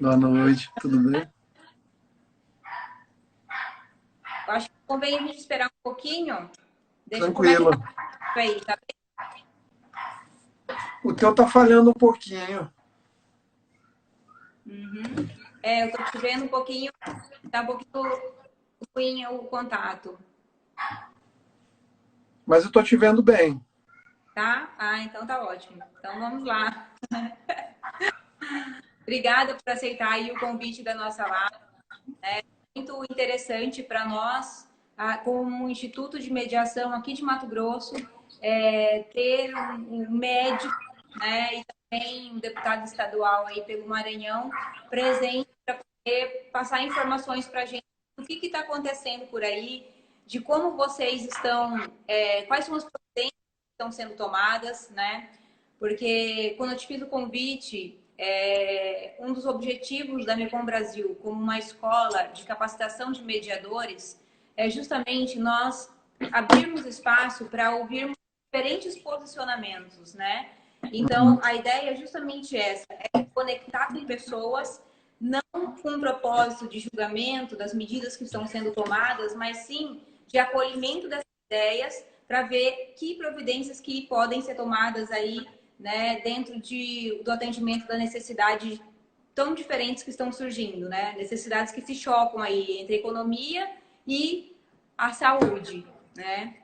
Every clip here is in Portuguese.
Boa noite, tudo bem? Eu acho que convém a gente esperar um pouquinho. Deixa, como é que Tranquilo. tá aí? Tá O teu tá falhando um pouquinho, bem? Uhum. Eu tô te vendo um pouquinho, tá um pouquinho ruim o contato, mas eu tô te vendo bem. tá? Ah, então tá ótimo. Então vamos lá. Obrigada por aceitar aí o convite da nossa live. Muito interessante para nós, como Instituto de Mediação aqui de Mato Grosso, ter um médico, né, e também um deputado estadual aí pelo Maranhão presente para poder passar informações para a gente do que está acontecendo por aí, de como vocês estão, quais são as providências que estão sendo tomadas, né? Porque quando eu te fiz o convite, um dos objetivos da Mecom Brasil como uma escola de capacitação de mediadores é justamente nós abrirmos espaço para ouvirmos diferentes posicionamentos, né? Então, Uhum. a ideia é justamente essa, é conectar com pessoas, não com um propósito de julgamento das medidas que estão sendo tomadas, mas sim de acolhimento dessas ideias para ver que providências que podem ser tomadas aí, né, dentro do atendimento da necessidade tão diferentes que estão surgindo, né? Necessidades que se chocam aí entre a economia e a saúde, né?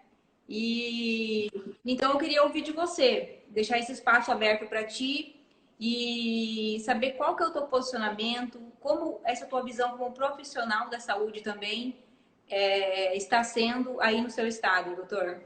E então eu queria ouvir de você, deixar esse espaço aberto para ti e saber qual que é o teu posicionamento, como essa tua visão como profissional da saúde também está sendo aí no seu estado, doutor.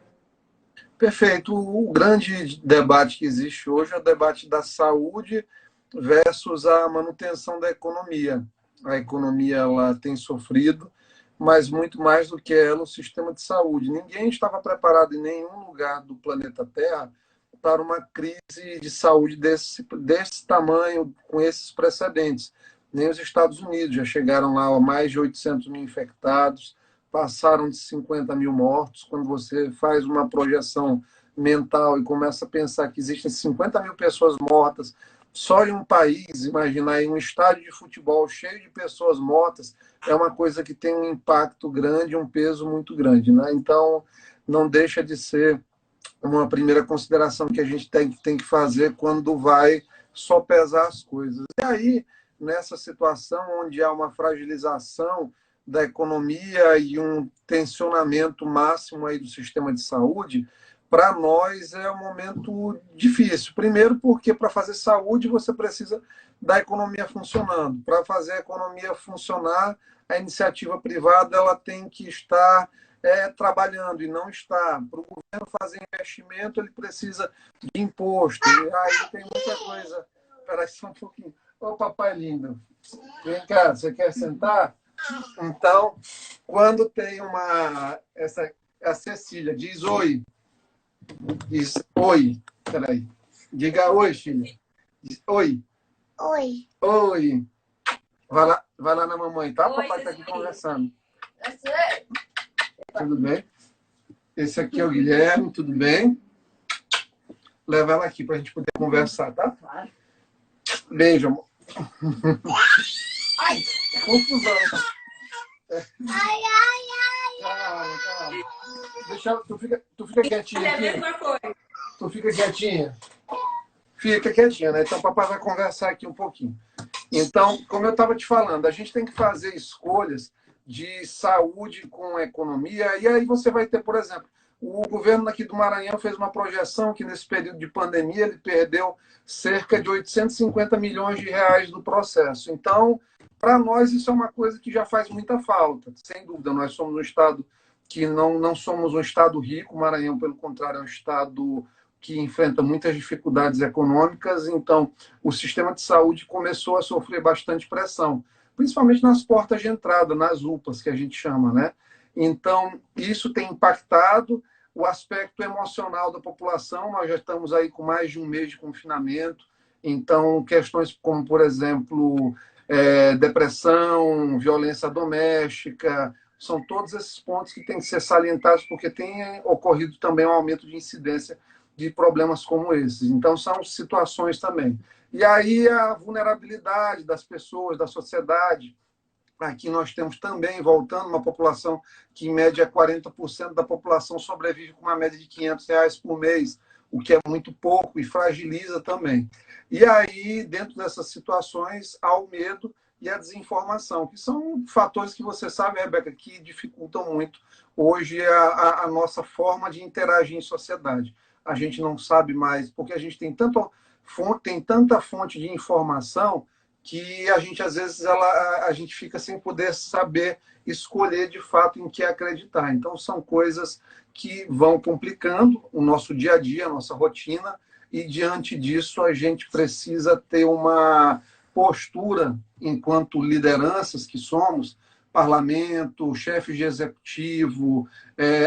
Perfeito. O grande debate que existe hoje é o debate da saúde versus a manutenção da economia. A economia ela tem sofrido, mas muito mais do que ela, o sistema de saúde. Ninguém estava preparado em nenhum lugar do planeta Terra para uma crise de saúde desse tamanho, com esses precedentes. Nem os Estados Unidos já chegaram lá a mais de 800 mil infectados, passaram de 50 mil mortos. Quando você faz uma projeção mental e começa a pensar que existem 50 mil pessoas mortas só em um país, imaginar em um estádio de futebol cheio de pessoas mortas, é uma coisa que tem um impacto grande, um peso muito grande. Né? Então, não deixa de ser uma primeira consideração que a gente tem que fazer quando vai só pesar as coisas. E aí, nessa situação onde há uma fragilização da economia e um tensionamento máximo aí do sistema de saúde, para nós é um momento difícil. Primeiro, porque para fazer saúde você precisa da economia funcionando. Para fazer a economia funcionar, a iniciativa privada ela tem que estar trabalhando e não está. Para o governo fazer investimento, ele precisa de imposto. E aí tem muita coisa. Espera aí só um pouquinho. Ô, papai lindo, vem cá, você quer sentar? Então, quando tem a Cecília diz oi, diz oi, peraí, diga oi, filha. Diz oi. Oi. Oi. Vai lá na mamãe, tá? Oi, Papai está aqui Cecília. conversando. Tudo bem? Esse aqui é o Guilherme, tudo bem? Leva ela aqui para a gente poder conversar, tá? Claro. Beijo, amor. Ai, confusão. Ai, ai, ai. Calma, calma. Deixa, tu fica quietinha É a aqui. mesma coisa. Tu fica quietinha. Fica quietinha, né? Então o papai vai conversar aqui um pouquinho. Então, como eu estava te falando, a gente tem que fazer escolhas de saúde com economia, e aí você vai ter, por exemplo, o governo aqui do Maranhão fez uma projeção que nesse período de pandemia ele perdeu cerca de 850 milhões de reais do processo. Então, para nós isso é uma coisa que já faz muita falta, sem dúvida. Nós somos um estado que não somos um estado rico, o Maranhão, pelo contrário, é um estado que enfrenta muitas dificuldades econômicas, então o sistema de saúde começou a sofrer bastante pressão, principalmente nas portas de entrada, nas UPAs, que a gente chama, né? Então, isso tem impactado o aspecto emocional da população. Nós já estamos aí com mais de um mês de confinamento, então, questões como, por exemplo, depressão, violência doméstica, são todos esses pontos que têm que ser salientados, porque tem ocorrido também um aumento de incidência de problemas como esses. Então, são situações também. E aí a vulnerabilidade das pessoas, da sociedade. Aqui nós temos também, voltando, uma população que, em média, 40% da população sobrevive com uma média de R$ 500 por mês, o que é muito pouco e fragiliza também. E aí, dentro dessas situações, há o medo e a desinformação, que são fatores que você sabe, Rebeca, que dificultam muito hoje a nossa forma de interagir em sociedade. A gente não sabe mais, porque a gente tem tanta fonte de informação que a gente, às vezes, a gente fica sem poder saber escolher, de fato, em que acreditar. Então, são coisas que vão complicando o nosso dia a dia, a nossa rotina, e, diante disso, a gente precisa ter uma postura, enquanto lideranças que somos, parlamento, chefes de executivo,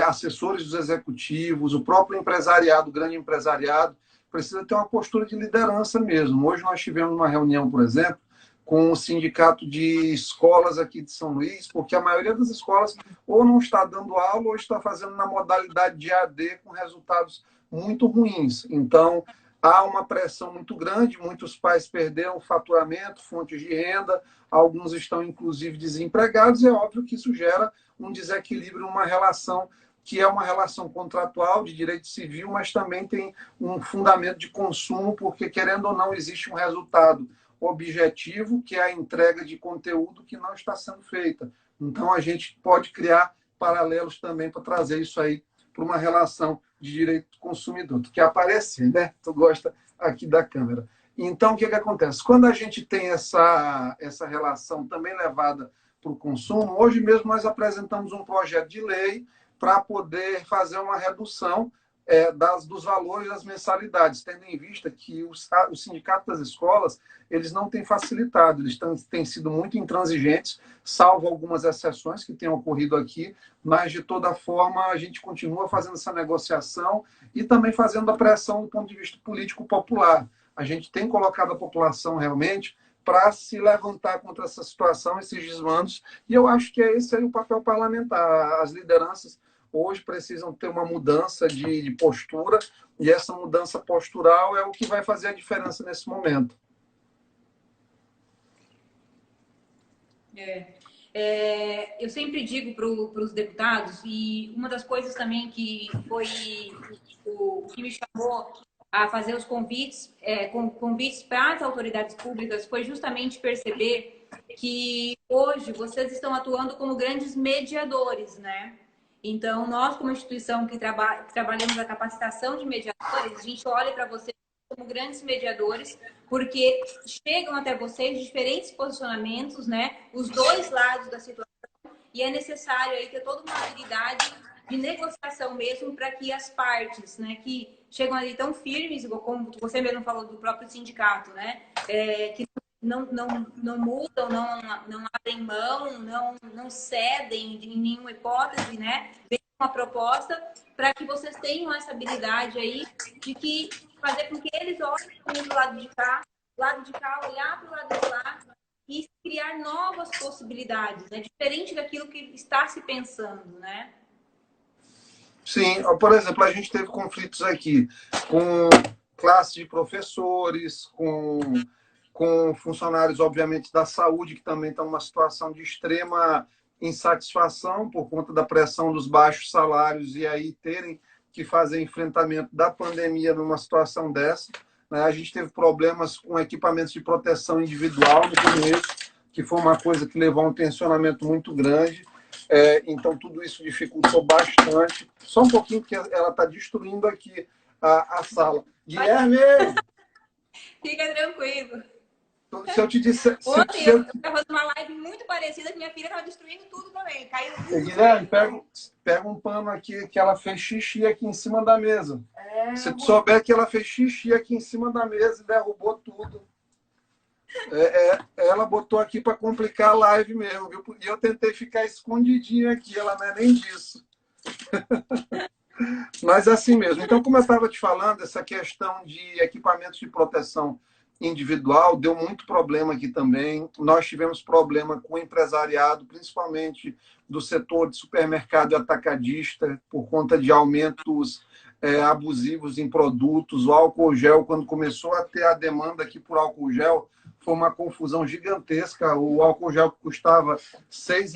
assessores dos executivos, o próprio empresariado, o grande empresariado, precisa ter uma postura de liderança mesmo. Hoje nós tivemos uma reunião, por exemplo, com o sindicato de escolas aqui de São Luís, porque a maioria das escolas ou não está dando aula ou está fazendo na modalidade de AD com resultados muito ruins. Então, há uma pressão muito grande, muitos pais perderam faturamento, fontes de renda, alguns estão, inclusive, desempregados, e é óbvio que isso gera um desequilíbrio, uma relação que é uma relação contratual de direito civil, mas também tem um fundamento de consumo, porque, querendo ou não, existe um resultado objetivo, que é a entrega de conteúdo que não está sendo feita. Então, a gente pode criar paralelos também para trazer isso aí para uma relação de direito do consumidor. Tu quer aparecer, né? Tu gosta aqui da câmera. Então, o que acontece? Quando a gente tem essa relação também levada para o consumo, hoje mesmo nós apresentamos um projeto de lei para poder fazer uma redução dos valores das mensalidades, tendo em vista que o sindicato das escolas eles não têm facilitado, eles têm sido muito intransigentes, salvo algumas exceções que têm ocorrido aqui, mas, de toda forma, a gente continua fazendo essa negociação e também fazendo a pressão do ponto de vista político popular. A gente tem colocado a população realmente para se levantar contra essa situação, esses desmandos, e eu acho que esse aí o papel parlamentar. As lideranças hoje precisam ter uma mudança de postura, e essa mudança postural é o que vai fazer a diferença nesse momento. Eu sempre digo para os deputados, e uma das coisas também que foi o que me chamou a fazer os convites para as autoridades públicas foi justamente perceber que hoje vocês estão atuando como grandes mediadores, né? Então, nós, como instituição que trabalhamos a capacitação de mediadores, a gente olha para vocês como grandes mediadores, porque chegam até vocês diferentes posicionamentos, né? Os dois lados da situação, e é necessário aí ter toda uma habilidade de negociação mesmo para que as partes, né, que chegam ali tão firmes, como você mesmo falou do próprio sindicato, né? Que não mudam, não abrem mão, não cedem em nenhuma hipótese, né? Vem uma proposta para que vocês tenham essa habilidade aí de fazer com que eles olhem do lado de cá, olhar para o lado de lá e criar novas possibilidades, né? Diferente daquilo que está se pensando, né? Sim, por exemplo, a gente teve conflitos aqui com classe de professores, com funcionários, obviamente, da saúde, que também estão numa situação de extrema insatisfação por conta da pressão dos baixos salários e aí terem que fazer enfrentamento da pandemia numa situação dessa. Né? A gente teve problemas com equipamentos de proteção individual no começo, que foi uma coisa que levou a um tensionamento muito grande. Então, tudo isso dificultou bastante. Só um pouquinho, porque ela está destruindo aqui a sala. Guilherme! Fica tranquilo. Se eu te disser... Ontem eu estava fazendo uma live muito parecida que minha filha estava destruindo tudo também. Caiu tudo. Guilherme, pega um pano aqui, que ela fez xixi aqui em cima da mesa. Se tu souber que ela fez xixi aqui em cima da mesa e derrubou tudo. Ela botou aqui para complicar a live mesmo, viu? E eu tentei ficar escondidinho aqui, ela não é nem disso. Mas assim mesmo. Então, como eu estava te falando, essa questão de equipamentos de proteção individual deu muito problema aqui também. Nós tivemos problema com o empresariado, principalmente do setor de supermercado e atacadista, por conta de aumentos abusivos em produtos. O álcool gel, quando começou a ter a demanda aqui por álcool gel, foi uma confusão gigantesca. O álcool gel que custava R$ 6,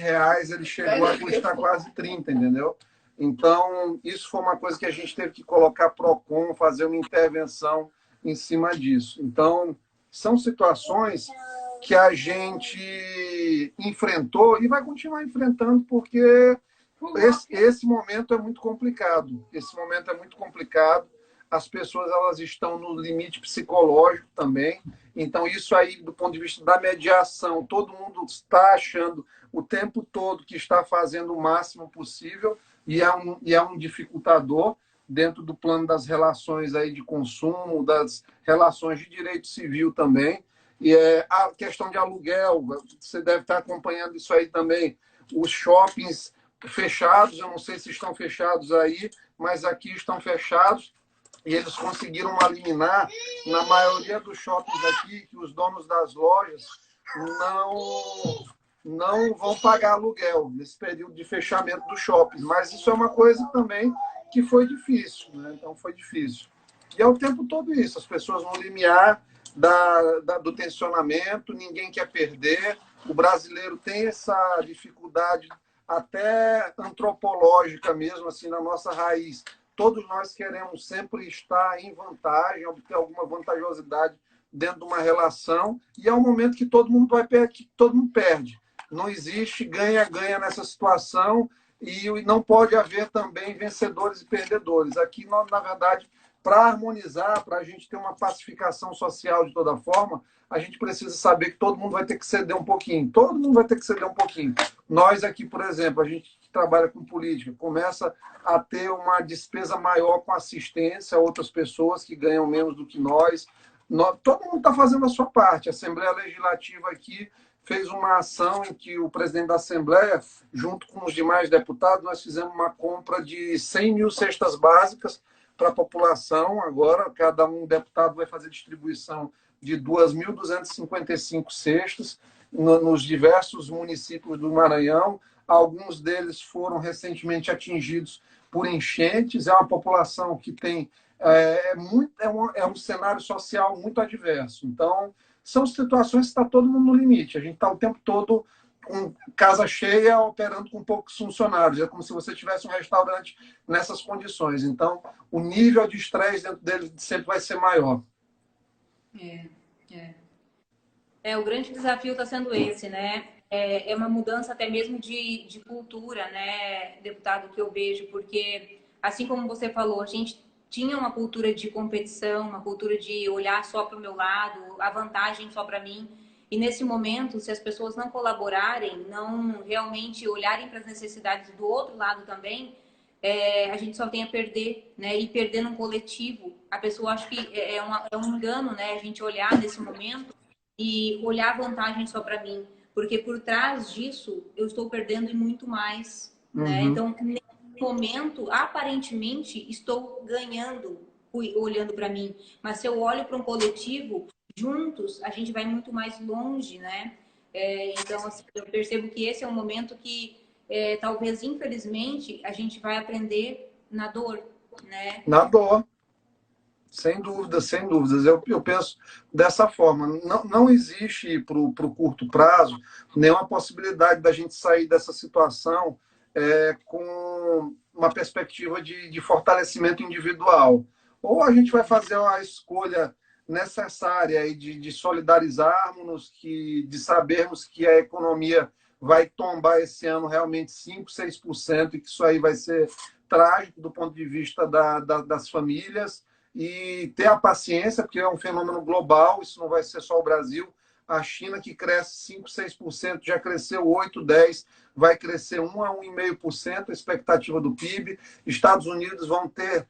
ele chegou a custar quase 30, entendeu? Então, isso foi uma coisa que a gente teve que colocar PROCON, fazer uma intervenção em cima disso. Então, são situações que a gente enfrentou e vai continuar enfrentando, porque esse momento é muito complicado. Esse momento é muito complicado. As pessoas elas estão no limite psicológico também. Então, isso aí, do ponto de vista da mediação, todo mundo está achando o tempo todo que está fazendo o máximo possível e é um dificultador dentro do plano das relações aí de consumo, das relações de direito civil também. E a questão de aluguel, você deve estar acompanhando isso aí também. Os shoppings fechados, eu não sei se estão fechados aí, mas aqui estão fechados. E eles conseguiram uma liminar na maioria dos shoppings aqui, que os donos das lojas não vão pagar aluguel nesse período de fechamento do shopping. Mas isso é uma coisa também que foi difícil, né? Então foi difícil. E é o tempo todo isso, as pessoas no limiar do tensionamento, ninguém quer perder. O brasileiro tem essa dificuldade até antropológica mesmo, assim, na nossa raiz. Todos nós queremos sempre estar em vantagem, obter alguma vantajosidade dentro de uma relação, e é um momento que todo mundo que todo mundo perde. Não existe ganha-ganha nessa situação e não pode haver também vencedores e perdedores. Aqui, na verdade, para harmonizar, para a gente ter uma pacificação social de toda forma, a gente precisa saber que todo mundo vai ter que ceder um pouquinho. Todo mundo vai ter que ceder um pouquinho. Nós aqui, por exemplo, a gente que trabalha com política, começa a ter uma despesa maior com assistência a outras pessoas que ganham menos do que nós. Todo mundo está fazendo a sua parte. A Assembleia Legislativa aqui fez uma ação em que o presidente da Assembleia, junto com os demais deputados, nós fizemos uma compra de 100 mil cestas básicas para a população. Agora, cada deputado vai fazer distribuição de 2.255 cestas nos diversos municípios do Maranhão. Alguns deles foram recentemente atingidos por enchentes. É uma população que tem um cenário social muito adverso. Então, são situações que está todo mundo no limite. A gente está o tempo todo com casa cheia, operando com poucos funcionários. É como se você tivesse um restaurante nessas condições. Então, o nível de estresse dentro dele sempre vai ser maior. O grande desafio está sendo esse, né? É uma mudança até mesmo de cultura, né, deputado, que eu vejo, porque, assim como você falou, a gente tinha uma cultura de competição, uma cultura de olhar só para o meu lado, a vantagem só para mim. E nesse momento, se as pessoas não colaborarem, não realmente olharem para as necessidades do outro lado também, a gente só tem a perder, né? E perder num coletivo. A pessoa acha que é um engano, né? A gente olhar nesse momento e olhar a vantagem só para mim. Porque por trás disso, eu estou perdendo e muito mais, né? Então, nesse momento, aparentemente, estou ganhando olhando para mim. Mas se eu olho para um coletivo, juntos, a gente vai muito mais longe, né? Então, assim, eu percebo que esse é um momento que, talvez, infelizmente, a gente vai aprender na dor, né? Na dor. Sem dúvidas, sem dúvidas. Eu penso dessa forma. Não existe para o curto prazo nenhuma possibilidade da gente sair dessa situação com uma perspectiva de fortalecimento individual. Ou a gente vai fazer uma escolha necessária aí de solidarizarmos, de sabermos que a economia vai tombar esse ano realmente 5%, 6%, e que isso aí vai ser trágico do ponto de vista das famílias, e ter a paciência, porque é um fenômeno global, isso não vai ser só o Brasil. A China, que cresce 5%, 6%, já cresceu 8%, 10%, vai crescer 1% a 1,5% a expectativa do PIB. Estados Unidos vão ter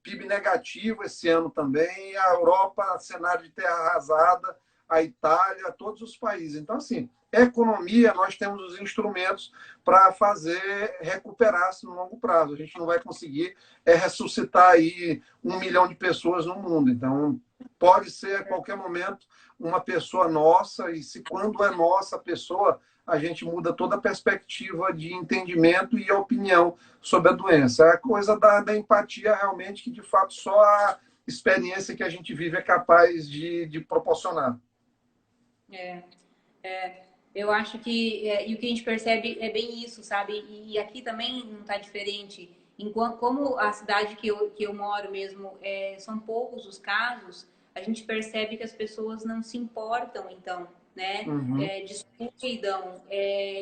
PIB negativo esse ano também. A Europa, cenário de terra arrasada, a Itália, todos os países. Então, assim, economia, nós temos os instrumentos para fazer recuperar-se no longo prazo. A gente não vai conseguir ressuscitar aí 1 milhão de pessoas no mundo. Então, pode ser a qualquer momento uma pessoa nossa, e se quando é nossa pessoa, a gente muda toda a perspectiva de entendimento e opinião sobre a doença. É a coisa da empatia, realmente, que de fato só a experiência que a gente vive é capaz de proporcionar. É, eu acho que e o que a gente percebe é bem isso, sabe? E aqui também não está diferente. Enquanto, como a cidade que eu moro mesmo, são poucos os casos, a gente percebe que as pessoas não se importam, então, né? Uhum. Descuidam,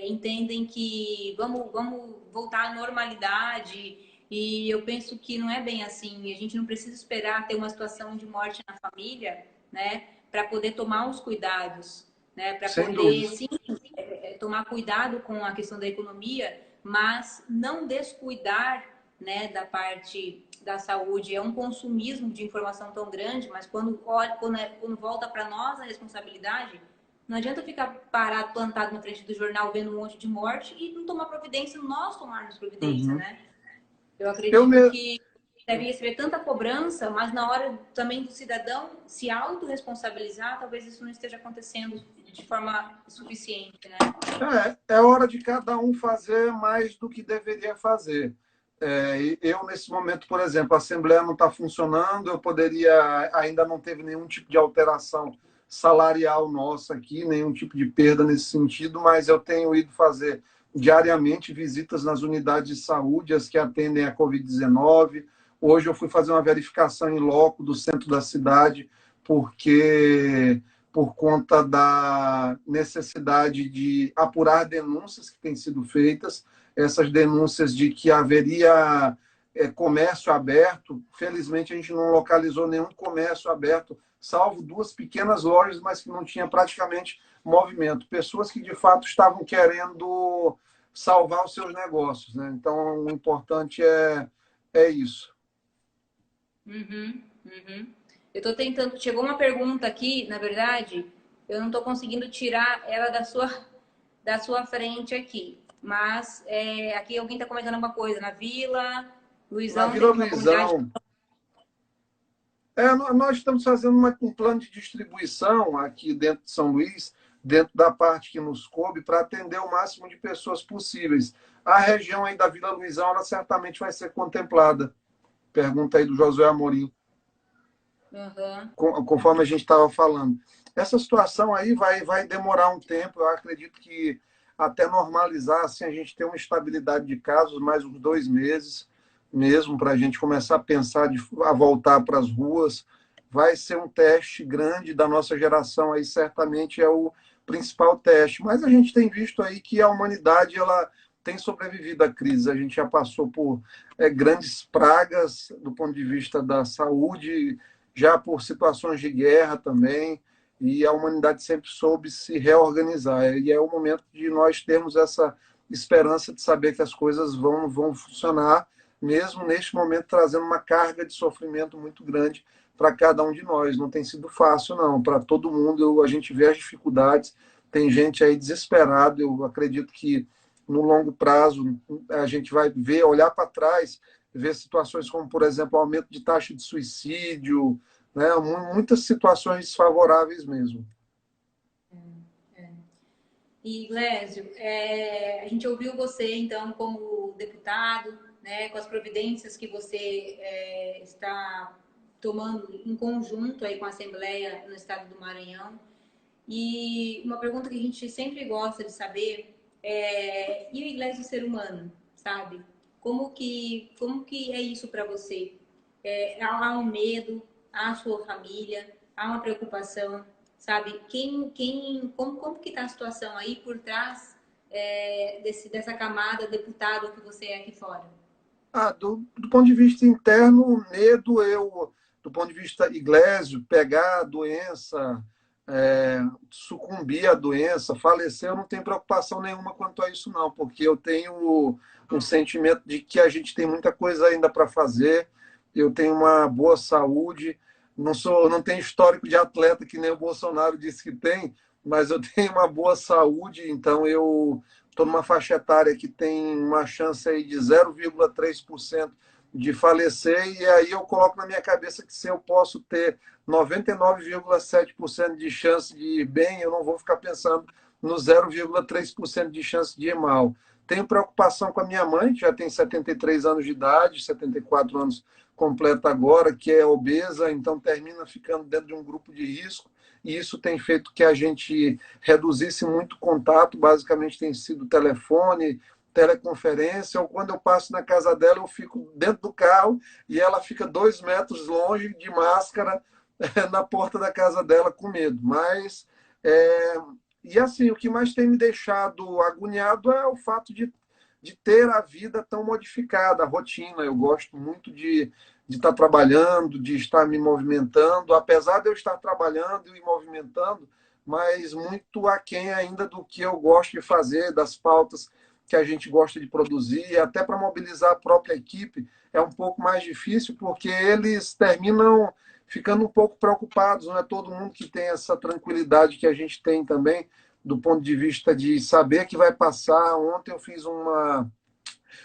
entendem que vamos voltar à normalidade. E eu penso que não é bem assim. A gente não precisa esperar ter uma situação de morte na família, né? Para poder tomar os cuidados, né? Para Sem poder, dúvida. sim, tomar cuidado com a questão da economia, mas não descuidar, né, da parte da saúde. É um consumismo de informação tão grande, mas quando volta para nós a responsabilidade, não adianta ficar parado, plantado na frente do jornal vendo um monte de morte e não tomar providência, nós tomarmos providência, Uhum. né? Eu Eu acredito mesmo. que deve receber tanta cobrança, mas na hora também do cidadão se autorresponsabilizar, talvez isso não esteja acontecendo de forma suficiente, né? É hora de cada um fazer mais do que deveria fazer. E eu, nesse momento, por exemplo, a Assembleia não está funcionando, eu poderia, ainda não teve nenhum tipo de alteração salarial nossa aqui, nenhum tipo de perda nesse sentido, mas eu tenho ido fazer diariamente visitas nas unidades de saúde, as que atendem a Covid-19. Hoje eu fui fazer uma verificação em loco do centro da cidade, porque por conta da necessidade de apurar denúncias que têm sido feitas, essas denúncias de que haveria comércio aberto. Felizmente, a gente não localizou nenhum comércio aberto, salvo duas pequenas lojas, mas que não tinha praticamente movimento. Pessoas que, de fato, estavam querendo salvar os seus negócios, né? Então, o importante é isso. Uhum, uhum. Eu estou tentando. Chegou uma pergunta aqui, na verdade, eu não estou conseguindo tirar ela da sua frente aqui. Mas aqui alguém está comentando uma coisa. Na Vila, Na Luizão Vila tem uma comunidade. Luizão, nós estamos fazendo um plano de distribuição aqui dentro de São Luís, dentro da parte que nos coube, para atender o máximo de pessoas possíveis. A região aí da Vila Luizão, ela certamente vai ser contemplada. Pergunta aí do Josué Amorim, Uhum. conforme a gente estava falando. Essa situação aí vai demorar um tempo, eu acredito que até normalizar, assim, a gente ter uma estabilidade de casos, mais uns 2 meses mesmo, para a gente começar a pensar a voltar para as ruas. Vai ser um teste grande da nossa geração, aí certamente é o principal teste. Mas a gente tem visto aí que a humanidade ela tem sobrevivido à crise. A gente já passou por grandes pragas do ponto de vista da saúde, já por situações de guerra também, e a humanidade sempre soube se reorganizar. E é o momento de nós termos essa esperança de saber que as coisas vão funcionar, mesmo neste momento trazendo uma carga de sofrimento muito grande para cada um de nós. Não tem sido fácil, não. Para todo mundo, a gente vê as dificuldades, tem gente aí desesperada. Eu acredito que no longo prazo a gente vai ver, olhar para trás, ver situações como, por exemplo, aumento de taxa de suicídio, né? Muitas situações desfavoráveis mesmo. E, Glésio, a gente ouviu você, então, como deputado, né, com as providências que você está tomando em conjunto aí com a Assembleia no estado do Maranhão. E uma pergunta que a gente sempre gosta de saber e a Igreja do ser humano, sabe? Como que é isso para você? Há um medo, há a sua família, há uma preocupação, sabe? Como que está a situação aí por trás dessa camada deputado que você é aqui fora? Do ponto de vista interno, o medo, do ponto de vista iglesio, pegar a doença, sucumbir à doença, falecer, eu não tenho preocupação nenhuma quanto a isso, não, porque eu tenho um sentimento de que a gente tem muita coisa ainda para fazer, eu tenho uma boa saúde, não tenho histórico de atleta que nem o Bolsonaro disse que tem, mas eu tenho uma boa saúde, então eu estou numa faixa etária que tem uma chance aí de 0,3% de falecer, e aí eu coloco na minha cabeça que se eu posso ter 99,7% de chance de ir bem, eu não vou ficar pensando no 0,3% de chance de ir mal. Tenho preocupação com a minha mãe, que já tem 73 anos de idade, 74 anos completa agora, que é obesa, então termina ficando dentro de um grupo de risco, e isso tem feito que a gente reduzisse muito contato, basicamente tem sido telefone, teleconferência, ou quando eu passo na casa dela, eu fico dentro do carro e ela fica 2 metros longe de máscara na porta da casa dela com medo. Mas, e assim, o que mais tem me deixado agoniado é o fato de ter a vida tão modificada, a rotina. Eu gosto muito de estar trabalhando, de estar me movimentando, apesar de eu estar trabalhando e movimentando, mas muito aquém ainda do que eu gosto de fazer, das pautas que a gente gosta de produzir, até para mobilizar a própria equipe é um pouco mais difícil, porque eles terminam ficando um pouco preocupados, não é todo mundo que tem essa tranquilidade que a gente tem também, do ponto de vista de saber que vai passar. Ontem eu fiz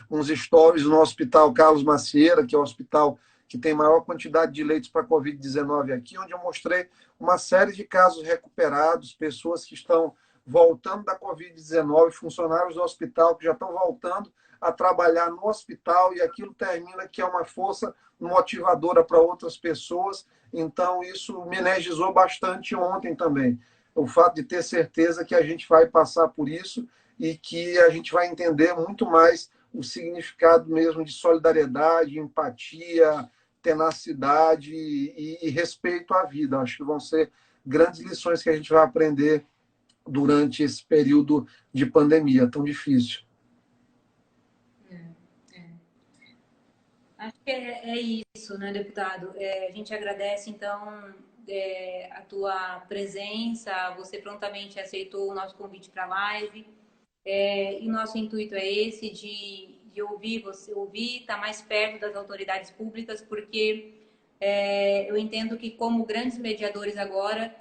uns stories no Hospital Carlos Macieira, que é o hospital que tem maior quantidade de leitos para Covid-19 aqui, onde eu mostrei uma série de casos recuperados, pessoas que estão voltando da Covid-19, funcionários do hospital que já estão voltando a trabalhar no hospital, e aquilo termina que é uma força motivadora para outras pessoas. Então, isso me energizou bastante ontem também. O fato de ter certeza que a gente vai passar por isso e que a gente vai entender muito mais o significado mesmo de solidariedade, empatia, tenacidade e respeito à vida. Acho que vão ser grandes lições que a gente vai aprender durante esse período de pandemia tão difícil. Acho que é isso, né, deputado? A gente agradece, então, a tua presença, você prontamente aceitou o nosso convite para a live. E nosso intuito é esse, de ouvir você, ouvir, estar mais perto das autoridades públicas, porque eu entendo que, como grandes mediadores agora,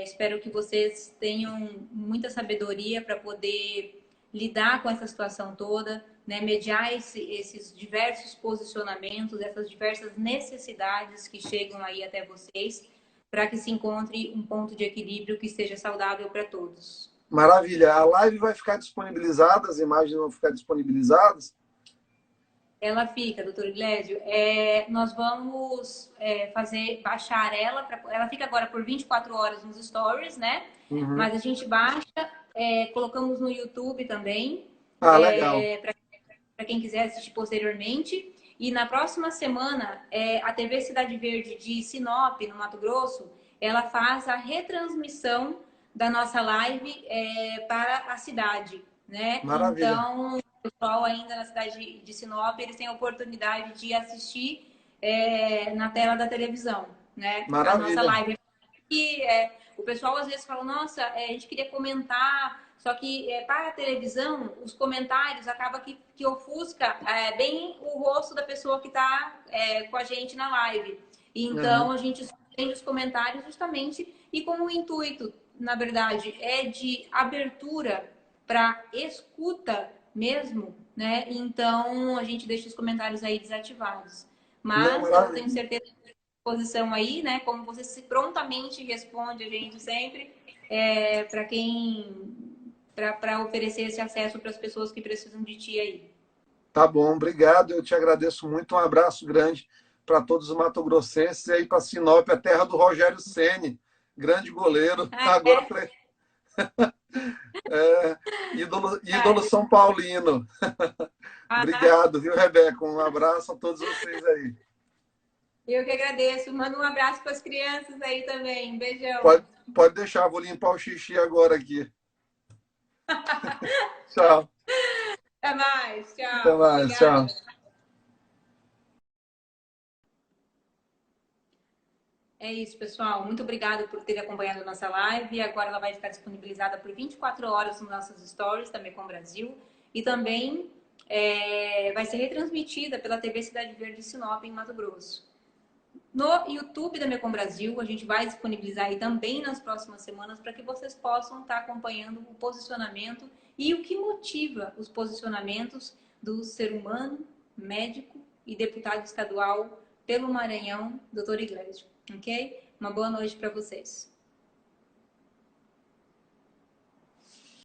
espero que vocês tenham muita sabedoria para poder lidar com essa situação toda, né? Mediar esses diversos posicionamentos, essas diversas necessidades que chegam aí até vocês, para que se encontre um ponto de equilíbrio que seja saudável para todos. Maravilha. A live vai ficar disponibilizada, as imagens vão ficar disponibilizadas? Ela fica, doutor Iglesio, nós vamos baixar ela, ela fica agora por 24 horas nos stories, né? Uhum. Mas a gente baixa, colocamos no YouTube também, Legal. para quem quiser assistir posteriormente. E na próxima semana, a TV Cidade Verde de Sinop, no Mato Grosso, ela faz a retransmissão da nossa live para a cidade, né? Maravilha. Então, o pessoal ainda na cidade de Sinop, eles têm a oportunidade de assistir na tela da televisão, né? Maravilha. A nossa live. E o pessoal às vezes fala, nossa, a gente queria comentar, só que para a televisão, os comentários acaba que ofusca bem o rosto da pessoa que está com a gente na live. Então, a gente suspende os comentários justamente e com o intuito, na verdade, é de abertura para escuta mesmo, né? Então, a gente deixa os comentários aí desativados. Mas eu tenho certeza que posição aí, né? Como você se prontamente responde a gente sempre, para oferecer esse acesso para as pessoas que precisam de ti aí. Tá bom, obrigado. Eu te agradeço muito. Um abraço grande para todos os matogrossenses e aí para Sinop, a terra do Rogério Ceni, grande goleiro. Agora falei. Ídolo São Paulino. Obrigado, viu, Rebeca? Um abraço a todos vocês aí. Eu que agradeço. Manda um abraço para as crianças aí também. Um beijão. Pode deixar, vou limpar o xixi agora aqui. Tchau. Até mais. Tchau. Até mais. Obrigada. Tchau. É isso, pessoal. Muito obrigada por ter acompanhado a nossa live. Agora ela vai ficar disponibilizada por 24 horas nos nossos stories, também com o Brasil. E também vai ser retransmitida pela TV Cidade Verde Sinop, em Mato Grosso. No YouTube da Mecom Brasil, a gente vai disponibilizar aí também nas próximas semanas para que vocês possam estar acompanhando o posicionamento e o que motiva os posicionamentos do ser humano, médico e deputado estadual pelo Maranhão, doutor Iglesias. Ok? Uma boa noite para vocês.